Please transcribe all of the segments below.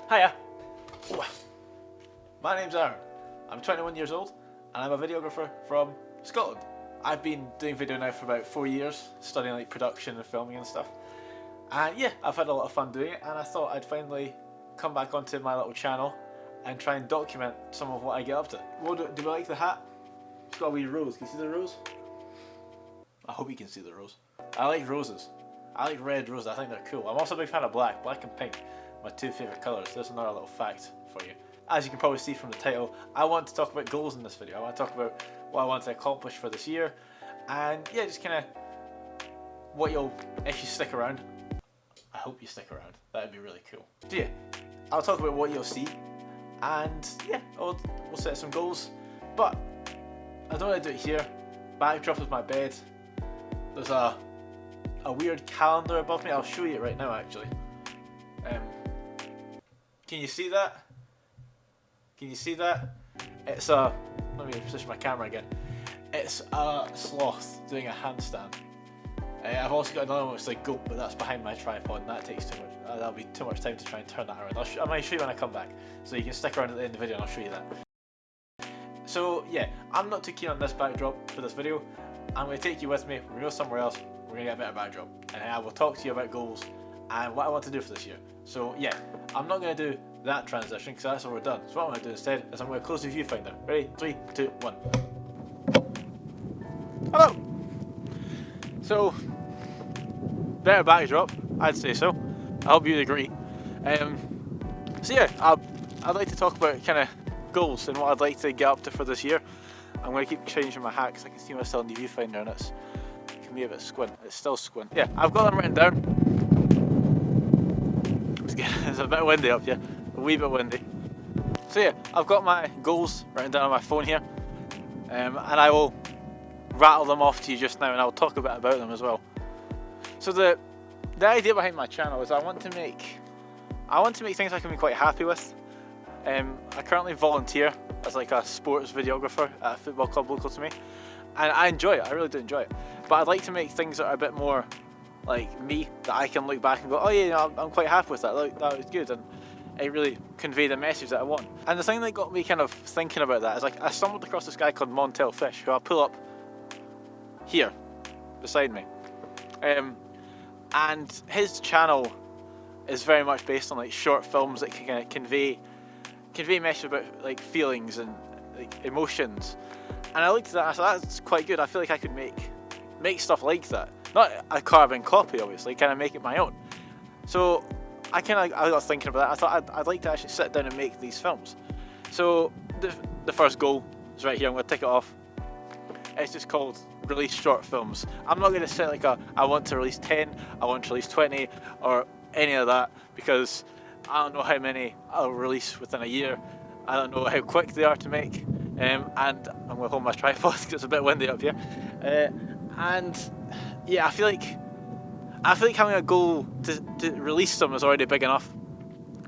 Hiya! My name's Aaron. I'm 21 years old and I'm a videographer from Scotland. I've been doing video now for about 4 years, studying like production and filming and stuff. And yeah, I've had a lot of fun doing it, and I thought I'd finally come back onto my little channel and try and document some of what I get up to. Do you like the hat? It's got a wee rose. Can you see the rose? I hope you can see the rose. I like roses. I like red roses. I think they're cool. I'm also a big fan of black. Black and pink, my two favourite colours. There's another little fact for you. As you can probably see from the title, I want to talk about goals in this video. I want to talk about what I want to accomplish for this year, and yeah, just kind of what you'll, if you stick around. I hope you stick around. That'd be really cool. So yeah, I'll talk about what you'll see, and yeah, we'll set some goals. But I don't want to do it here. Backdrop is my bed. There's a weird calendar above me. I'll show you it right now, actually. Can you see that? Can you see that? It's a, let me position my camera again. It's a sloth doing a handstand. I've also got another one which is like goat, but that's behind my tripod and that takes too much, that'll be too much time to try and turn that around. I might show you when I come back, so you can stick around at the end of the video and I'll show you that. So yeah, I'm not too keen on this backdrop for this video. I'm going to take you with me, we're going to go somewhere else, we're going to get a better backdrop, and I will talk to you about goals and what I want to do for this year. So yeah, I'm not going to do that transition because that's all we're done. So what I'm going to do instead is I'm going to close the viewfinder. Ready? 3, 2, 1. Hello! So, better backdrop, I'd say so. I hope you'd agree. So yeah, I'd like to talk about kind of goals and what I'd like to get up to for this year. I'm going to keep changing my hat because I can see myself in the viewfinder and it can be a bit squint. It's still squint. Yeah, I've got them written down. It's a bit windy up here, a wee bit windy. So yeah, I've got my goals written down on my phone here, and I will rattle them off to you just now, and I'll talk a bit about them as well. So the idea behind my channel is I want to make things I can be quite happy with. I currently volunteer as like a sports videographer at a football club local to me, and I enjoy it. I really do enjoy it. But I'd like to make things that are a bit more like me, that I can look back and go, oh yeah, you know, I'm quite happy with that. Like, that was good, and it really conveyed the message that I want. And the thing that got me kind of thinking about that is like I stumbled across this guy called Montel Fish, who I'll pull up here beside me, and his channel is very much based on like short films that can kind of convey message about like feelings and like emotions. And I looked at that and I thought that's quite good. I feel like I could make stuff like that. Not a carbon copy, obviously, kind of make it my own. So I got thinking about that. I thought I'd like to actually sit down and make these films. So the first goal is right here. I'm going to tick it off. It's just called release short films. I'm not going to set like I want to release 10, I want to release 20, or any of that, because I don't know how many I'll release within a year. I don't know how quick they are to make. And I'm going to hold my tripod because it's a bit windy up here. And yeah, I feel like having a goal to release them is already big enough.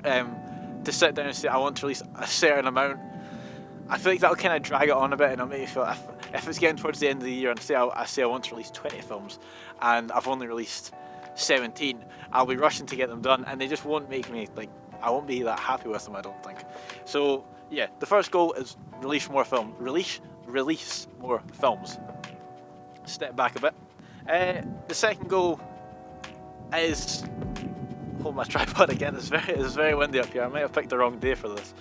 To sit down and say I want to release a certain amount, I feel like that'll kind of drag it on a bit, and it'll make me feel if it's getting towards the end of the year and I say I want to release 20 films and I've only released 17, I'll be rushing to get them done, and they just won't make me like, I won't be that happy with them, I don't think. So yeah, the first goal is release more films. Step back a bit. The second goal is, hold my tripod again, it's very windy up here. I might have picked the wrong day for this.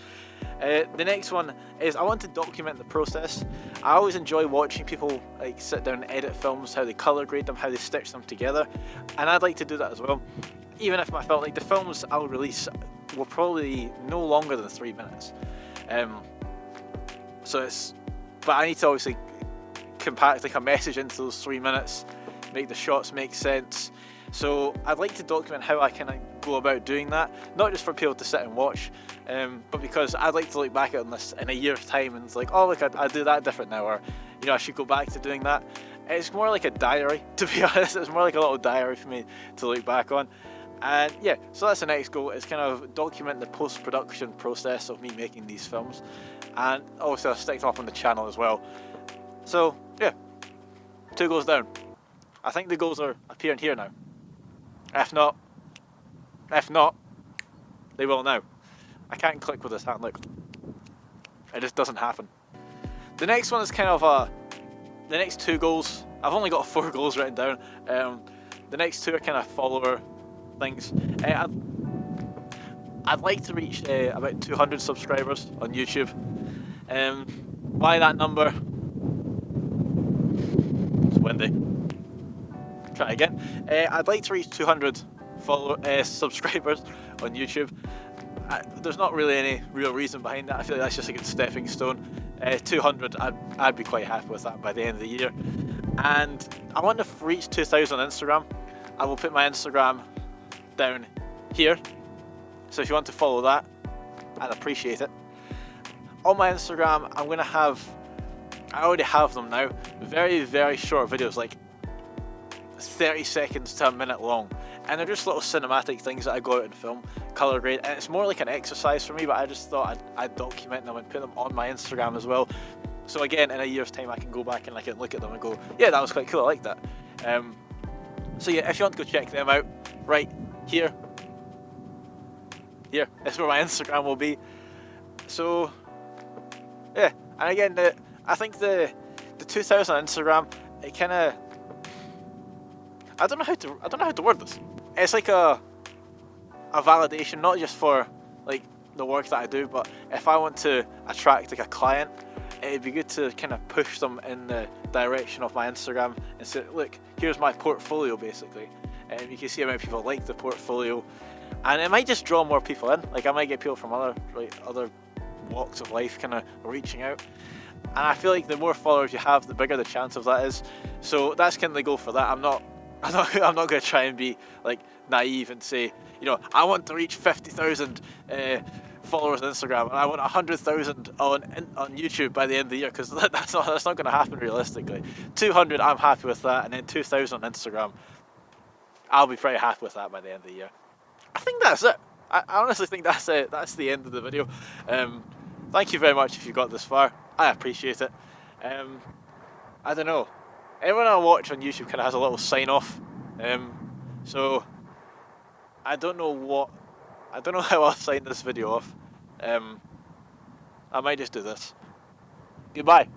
The next one is I want to document the process. I always enjoy watching people like sit down and edit films, how they colour grade them, how they stitch them together, and I'd like to do that as well. Even if I felt like the films I'll release will probably no longer than 3 minutes. But I need to obviously compact like a message into those 3 minutes, make the shots make sense. So I'd like to document how I can go about doing that, not just for people to sit and watch, but because I'd like to look back at this in a year's time and it's like, oh look, I do that different now, or you know, I should go back to doing that. It's more like a diary, to be honest. It's more like a little diary for me to look back on. And yeah, so that's the next goal, is kind of document the post-production process of me making these films, and obviously I'll stick them up on the channel as well. So yeah, 2 goals down. I think the goals are appearing here now. If not, they will now. I can't click with this hand, look. It just doesn't happen. The next one is kind of the next 2 goals. I've only got 4 goals written down. The next 2 are kind of follower things. I'd like to reach about 200 subscribers on YouTube. Why that number? It's windy. Try again. I'd like to reach 200 subscribers on YouTube. There's not really any real reason behind that. I feel like that's just a good stepping stone. 200, I'd be quite happy with that by the end of the year. And I want to reach 2,000 on Instagram. I will put my Instagram down here. So if you want to follow that, I'd appreciate it. On my Instagram, I'm going to have, I already have them now, very, very short videos, like 30 seconds to a minute long. And they're just little cinematic things that I go out and film, colour grade, and it's more like an exercise for me, but I just thought I'd document them and put them on my Instagram as well. So again, in a year's time I can go back and I can look at them and go, yeah, that was quite cool, I like that. So yeah, if you want to go check them out, right here is where my Instagram will be. So yeah, and again, I think the 2000 Instagram, it kind of, I don't know how to word this. It's like a validation, not just for like the work that I do, but if I want to attract like a client, it'd be good to kind of push them in the direction of my Instagram and say, look, here's my portfolio basically. And you can see how many people like the portfolio, and it might just draw more people in. Like I might get people from other walks of life kind of reaching out. And I feel like the more followers you have, the bigger the chance of that is. So that's kind of the goal for that. I'm not going to try and be like naive and say, you know, I want to reach 50,000 followers on Instagram and I want 100,000 on YouTube by the end of the year, because that's not going to happen realistically. 200, I'm happy with that, and then 2,000 on Instagram, I'll be pretty happy with that by the end of the year. I think that's it. I honestly think that's it. That's the end of the video. Thank you very much if you got this far. I appreciate it. I don't know. Everyone I watch on YouTube kind of has a little sign off. So I don't know how I'll sign this video off. I might just do this. Goodbye.